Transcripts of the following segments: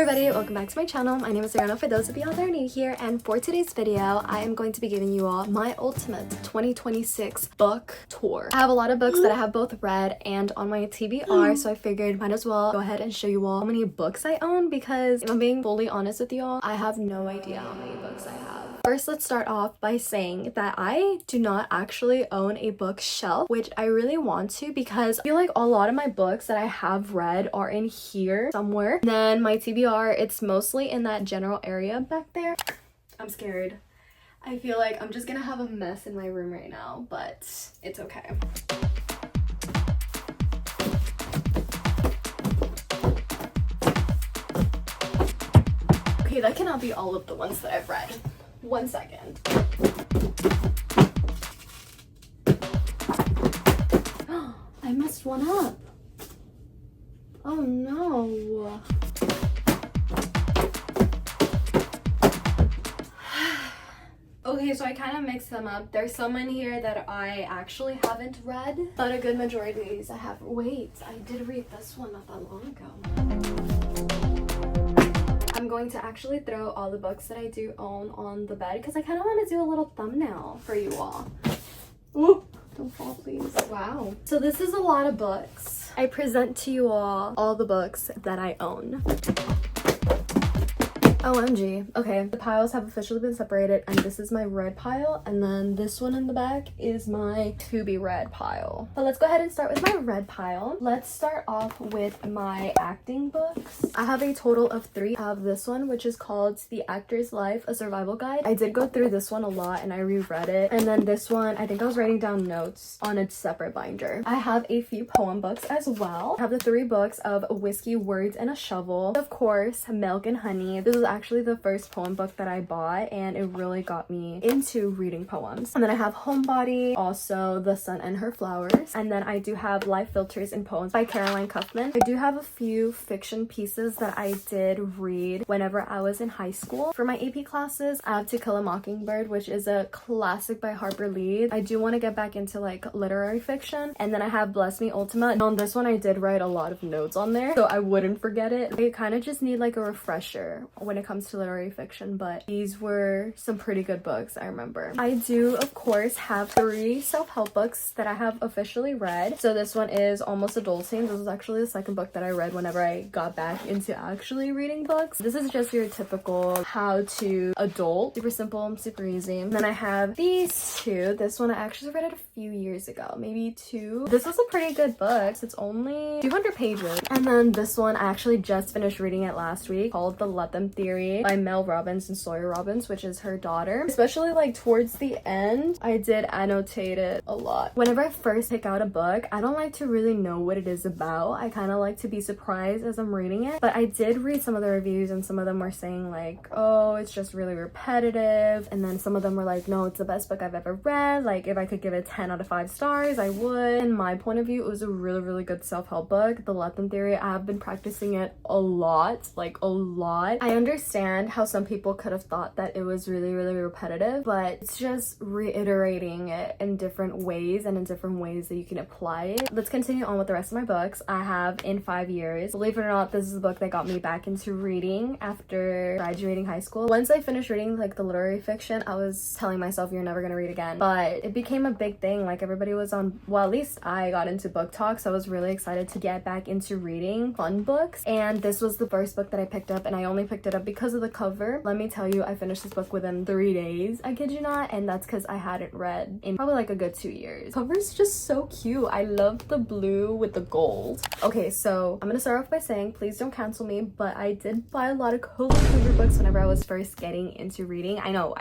everybody, welcome back to my channel. My name is Ariana for those of y'all that are new here, and for today's video I am going to be giving you all my ultimate 2026 book tour. I have a lot of books that I have both read and on my TBR, so I figured might as well go ahead and show you all how many books I own, because if I'm being fully honest with y'all, I have no idea how many books I have. First, let's start off by saying that I do not actually own a bookshelf, which I really want to, because I feel like a lot of my books that I have read are in here somewhere. Then my TBR, it's mostly in that general area back there. I'm scared. I feel like I'm just gonna have a mess in my room right now, but it's okay. Okay, that cannot be all of the ones that I've read. 1 second. I messed one up. Oh no. Okay, so I kind of mixed them up. There's some in here that I actually haven't read, but a good majority of these I have. Wait, I did read this one not that long ago. I'm going to actually throw all the books that I do own on the bed because I kind of want to do a little thumbnail for you all. Ooh, don't fall please. Wow. So this is a lot of books. I present to you all the books that I own. OMG. Okay, the piles have officially been separated, and this is my red pile, and then this one in the back is my to be read pile. But let's go ahead and start with my red pile. Let's start off with my acting books. I have a total of 3. I have this one, which is called The Actor's Life, A Survival Guide. I did go through this one a lot and I reread it. And then this one, I think I was writing down notes on a separate binder. I have a few poem books as well. I have the 3 books of Whiskey, Words, and a Shovel. Of course, Milk and Honey. This is actually the first poem book that I bought, and it really got me into reading poems. And then I have Homebody, also The Sun and Her Flowers, and then I do have Life Filters and Poems by Caroline Cuffman. I do have a few fiction pieces that I did read whenever I was in high school. For my AP classes, I have To Kill a Mockingbird, which is a classic by Harper Lee. I do want to get back into like literary fiction. And then I have Bless Me Ultima. And on this one, I did write a lot of notes on there, so I wouldn't forget it. I kind of just need like a refresher when it comes to literary fiction, but these were some pretty good books, I remember. I do, of course, have 3 self-help books that I have officially read. So this one is Almost Adulting. This is actually the second book that I read whenever I got back into actually reading books. This is just your typical how to adult, super simple, super easy. And then I have these 2. This one I actually read it a few years ago, maybe 2. This was a pretty good book. It's only 200 pages. And then this one I actually just finished reading it last week, called The Let Them Theory by Mel Robbins and Sawyer Robbins, which is her daughter. Especially like towards the end, I did annotate it a lot. Whenever I first pick out a book, I don't like to really know what it is about. I kind of like to be surprised as I'm reading it. But I did read some of the reviews, and some of them were saying like, oh, it's just really repetitive. And then some of them were like, no, it's the best book I've ever read. Like, if I could give it 10 out of 5 stars, I would. In my point of view, it was a really, really good self-help book. The Let Them Theory, I have been practicing it a lot, like a lot. I understand how some people could have thought that it was really, really repetitive, but it's just reiterating it in different ways and in different ways that you can apply it. Let's continue on with the rest of my books. I have In 5 Years. Believe it or not, this is the book that got me back into reading after graduating high school. Once I finished reading like the literary fiction, I was telling myself you're never gonna read again, but it became a big thing. Like, everybody was on, well, at least I got into BookTok, so I was really excited to get back into reading fun books. And this was the first book that I picked up, and I only picked it up because of the cover. Let me tell you, I finished this book within 3 days. I kid you not, and that's because I hadn't read in probably like a good 2 years. The cover's just so cute. I love the blue with the gold. Okay, so I'm gonna start off by saying, please don't cancel me, but I did buy a lot of cover books whenever I was first getting into reading. I know.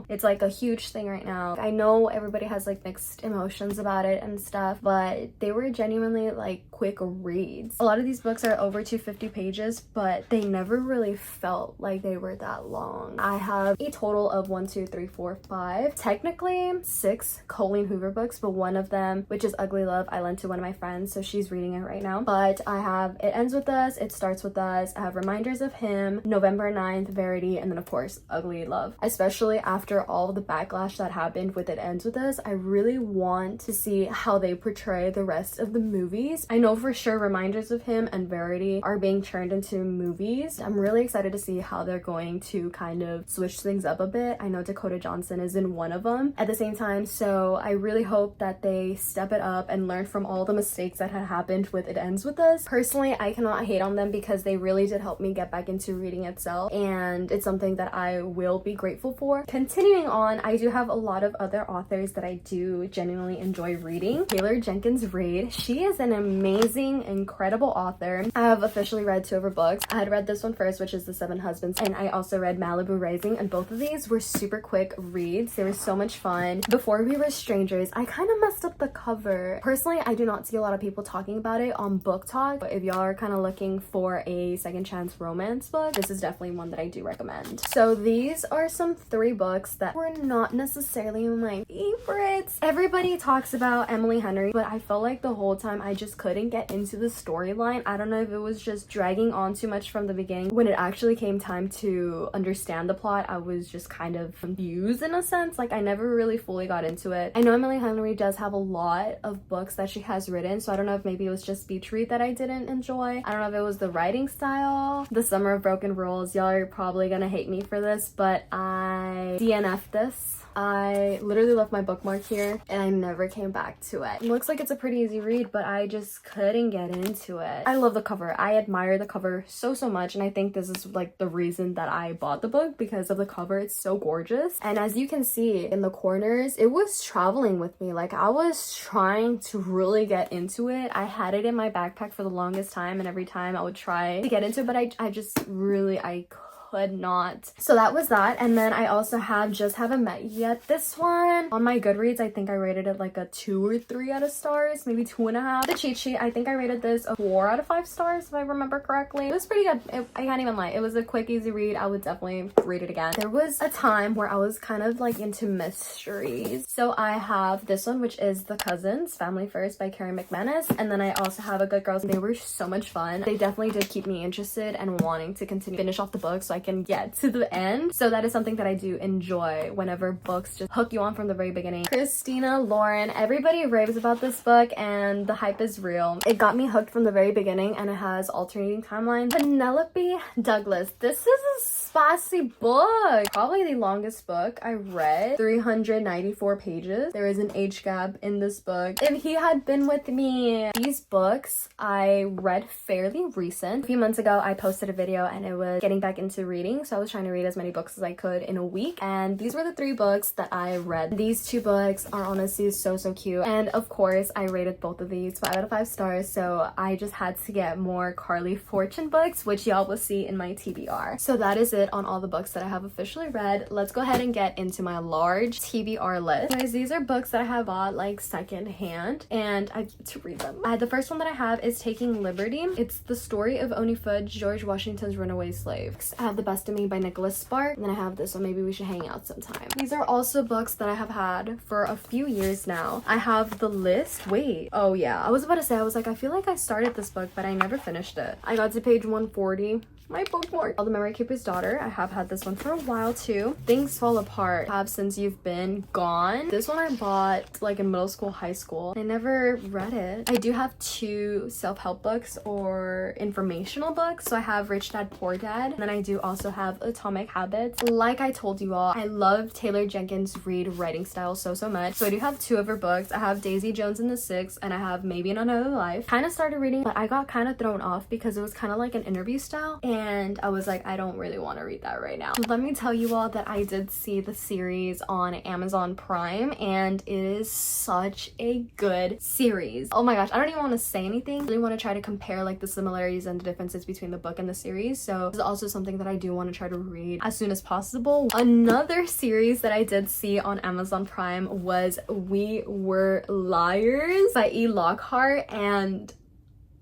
It's like a huge thing right now. I know everybody has like mixed emotions about it and stuff, but they were genuinely like quick reads. A lot of these books are over 250 pages, but they never really felt felt like they were that long. I have a total of 1, 2, 3, 4, 5, technically 6 Colleen Hoover books, but one of them, which is Ugly Love, I lent to one of my friends, so she's reading it right now. But I have It Ends With Us, It Starts With Us, I have Reminders of Him, November 9th, Verity, and then of course Ugly Love. Especially after all the backlash that happened with It Ends With Us, I really want to see how they portray the rest of the movies. I know for sure Reminders of Him and Verity are being turned into movies. I'm really excited to see how they're going to kind of switch things up a bit. I know Dakota Johnson is in one of them at the same time, so I really hope that they step it up and learn from all the mistakes that had happened with It Ends With Us. Personally, I cannot hate on them because they really did help me get back into reading itself, and it's something that I will be grateful for. Continuing on, I do have a lot of other authors that I do genuinely enjoy reading. Taylor Jenkins Reid, she is an amazing, incredible author. I have officially read 2 of her books. I had read this one first, which is The 7 Husbands, and I also read Malibu Rising, and both of these were super quick reads. They were so much fun. Before We Were Strangers, I kind of messed up the cover. Personally, I do not see a lot of people talking about it on BookTok, but if y'all are kind of looking for a second chance romance book, this is definitely one that I do recommend. So these are some 3 books that were not necessarily my favorites. Everybody talks about Emily Henry, but I felt like the whole time I just couldn't get into the storyline. I don't know if it was just dragging on too much from the beginning. When it actually came time to understand the plot, I was just kind of confused in a sense. Like, I never really fully got into it. I know Emily Henry does have a lot of books that she has written, so I don't know if maybe it was just Beach Read that I didn't enjoy. I don't know if it was the writing style. The Summer of Broken Rules, y'all are probably gonna hate me for this, but I DNF'd this. I literally left my bookmark here and I never came back to it. It looks like it's a pretty easy read, but I just couldn't get into it. I love the cover. I admire the cover so much, and I think this is like the reason that I bought the book, because of the cover. It's so gorgeous, and as you can see in the corners, it was traveling with me. Like, I was trying to really get into it. I had it in my backpack for the longest time, and every time I would try to get into it, but I just really, I could not. So that was that. And then I also have Just Haven't Met Yet. This one on my Goodreads, I think I rated it like a 2 or 3 out of stars, maybe 2.5. The cheat sheet, I think I rated this a 4 out of 5 stars if I remember correctly. It was pretty good. I can't even lie, it was a quick, easy read. I would definitely read it again. There was a time where I was kind of like into mysteries, so I have this one, which is The Cousins, Family First by Carey McManus, and then I also have A Good Girls. They were so much fun. They definitely did keep me interested and wanting to continue finish off the book so I can get to the end. So that is something that I do enjoy whenever books just hook you on from the very beginning. Christina Lauren, everybody raves about this book and the hype is real. It got me hooked from the very beginning, and it has alternating timelines. Penelope Douglas, this is a spicy book. Probably the longest book I read, 394 pages. There is an age gap in this book. If He Had Been With Me. These books I read fairly recent. A few months ago I posted a video and it was getting back into reading, so I was trying to read as many books as I could in a week, and these were the 3 books that I read. These 2 books are honestly so cute, and of course I rated both of these 5 out of 5 stars, so I just had to get more Carley Fortune books, which y'all will see in my TBR. So that is it on all the books that I have officially read. Let's go ahead and get into my large TBR list. Guys, these are books that I have bought like second hand and I get to read them. The first one that I have is Taking Liberty. It's the story of Oni Fudge, George Washington's runaway slave. I have The Best of Me by Nicholas Spark, and then I have this one, Maybe We Should Hang Out Sometime. These are also books that I have had for a few years now. I have The List. Wait, oh yeah, I was about to say, I was like, I feel like I started this book but I never finished it. I got to page 140. My bookmark. The Memory Keeper's Daughter. I have had this one for a while too. Things Fall Apart. I have Since You've Been Gone. This one I bought like in middle school, high school. I never read it. I do have 2 self-help books or informational books. So I have Rich Dad Poor Dad, and then I do also have Atomic Habits. Like I told you all, I love Taylor Jenkins Reid writing style so much. So I do have 2 of her books. I have Daisy Jones and the Six, and I have Maybe in Another Life. Kind of started reading, but I got kind of thrown off because it was kind of like an interview style, and I was like, I don't really want to read that right now. Let me tell you all that I did see the series on Amazon Prime, and it is such a good series. Oh my gosh, I don't even want to say anything. I really want to try to compare like the similarities and the differences between the book and the series, so this is also something that I do want to try to read as soon as possible. Another series that I did see on Amazon Prime was We Were Liars by E. Lockhart, and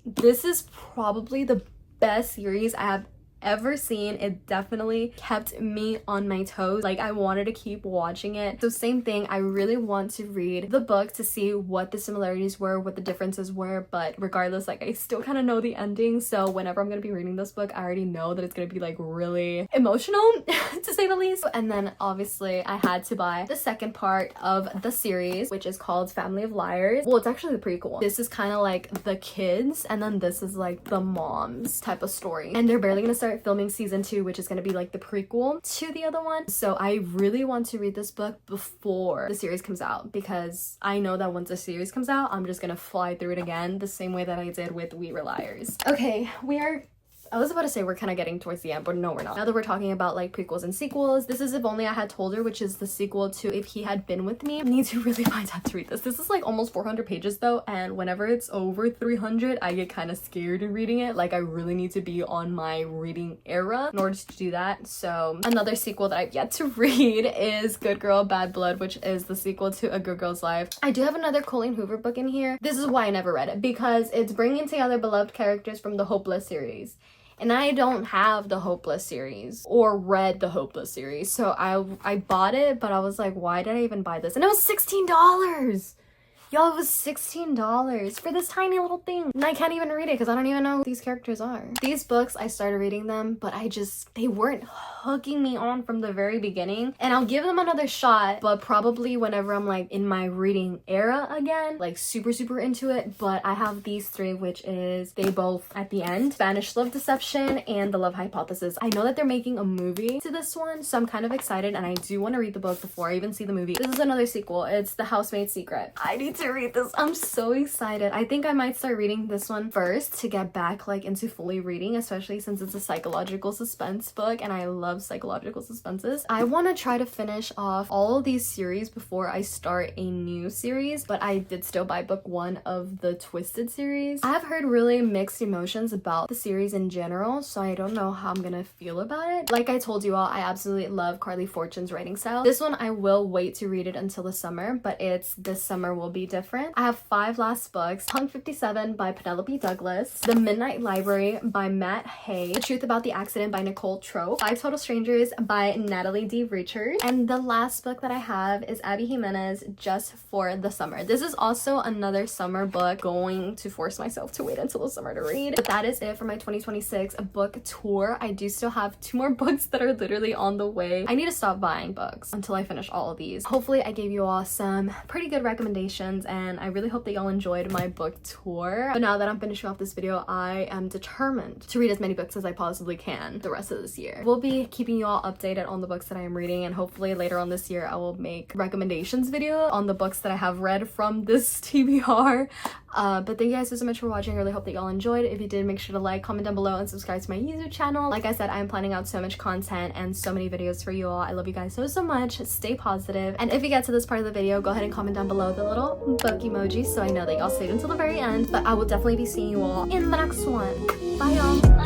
this is probably the best series I have ever seen. It definitely kept me on my toes. Like, I wanted to keep watching it. So same thing, I really want to read the book to see what the similarities were, what the differences were, but regardless, like, I still kind of know the ending. So whenever I'm gonna be reading this book, I already know that it's gonna be like really emotional to say the least. And then obviously I had to buy the second part of the series, which is called Family of Liars. Well, it's actually the prequel. This is kind of like the kids, and then this is like the moms type of story. And they're barely gonna start filming season 2, which is gonna be like the prequel to the other one. So I really want to read this book before the series comes out, because I know that once the series comes out, I'm just gonna fly through it again the same way that I did with We Were Liars. Okay, I was about to say we're kind of getting towards the end, but no, we're not. Now that we're talking about like prequels and sequels, this is If Only I Had Told Her, which is the sequel to If He Had Been With Me. I need to really find time to read this. This is like almost 400 pages though, and whenever it's over 300, I get kind of scared in reading it. Like, I really need to be on my reading era in order to do that. So another sequel that I've yet to read is Good Girl, Bad Blood, which is the sequel to A Good Girl's Life. I do have another Colleen Hoover book in here. This is why I never read it, because it's bringing together beloved characters from the Hopeless series. And I don't have the Hopeless series or read the Hopeless series. So I bought it, but I was like, why did I even buy this? And it was $16. Y'all, it was $16 for this tiny little thing. And I can't even read it because I don't even know who these characters are. These books, I started reading them, but they weren't hooking me on from the very beginning. And I'll give them another shot, but probably whenever I'm like in my reading era again, like super into it. But I have these 3, which is They Both at the End, Spanish Love Deception, and The Love Hypothesis. I know that they're making a movie to this one, so I'm kind of excited, and I do want to read the book before I even see the movie. This is another sequel. It's The Housemaid Secret. I need to read this. I'm so excited. I think I might start reading this one first to get back like into fully reading, especially since it's a psychological suspense book, and I love psychological suspenses. I want to try to finish off all of these series before I start a new series, but I did still buy book 1 of the Twisted series. I've heard really mixed emotions about the series in general, so I don't know how I'm gonna feel about it. Like I told you all, I absolutely love Carley Fortune's writing style. This one I will wait to read it until the summer, but this summer will be different. I have 5 last books: Punk 57 by Penelope Douglas, The Midnight Library by Matt Hay, The Truth About the Accident by Nicole Trope, 5 Total Strangers by Natalie D. Richards, and the last book that I have is Abby Jimenez, Just for the Summer. This is also another summer book. Going to force myself to wait until the summer to read. But that is it for my 2026 book tour. I do still have 2 more books that are literally on the way. I need to stop buying books until I finish all of these. Hopefully I gave you all some pretty good recommendations, and I really hope that y'all enjoyed my book tour. But now that I'm finishing off this video, I am determined to read as many books as I possibly can the rest of this year. We'll be keeping you all updated on the books that I am reading, and hopefully later on this year I will make recommendations video on the books that I have read from this TBR. But thank you guys so much for watching. I really hope that y'all enjoyed. If you did, make sure to like, comment down below, and subscribe to my YouTube channel. Like I said, I am planning out so much content and so many videos for you all. I love you guys so much. Stay positive. And if you get to this part of the video, go ahead and comment down below the little book emoji so I know that y'all stayed until the very end. But I will definitely be seeing you all in the next one. Bye y'all.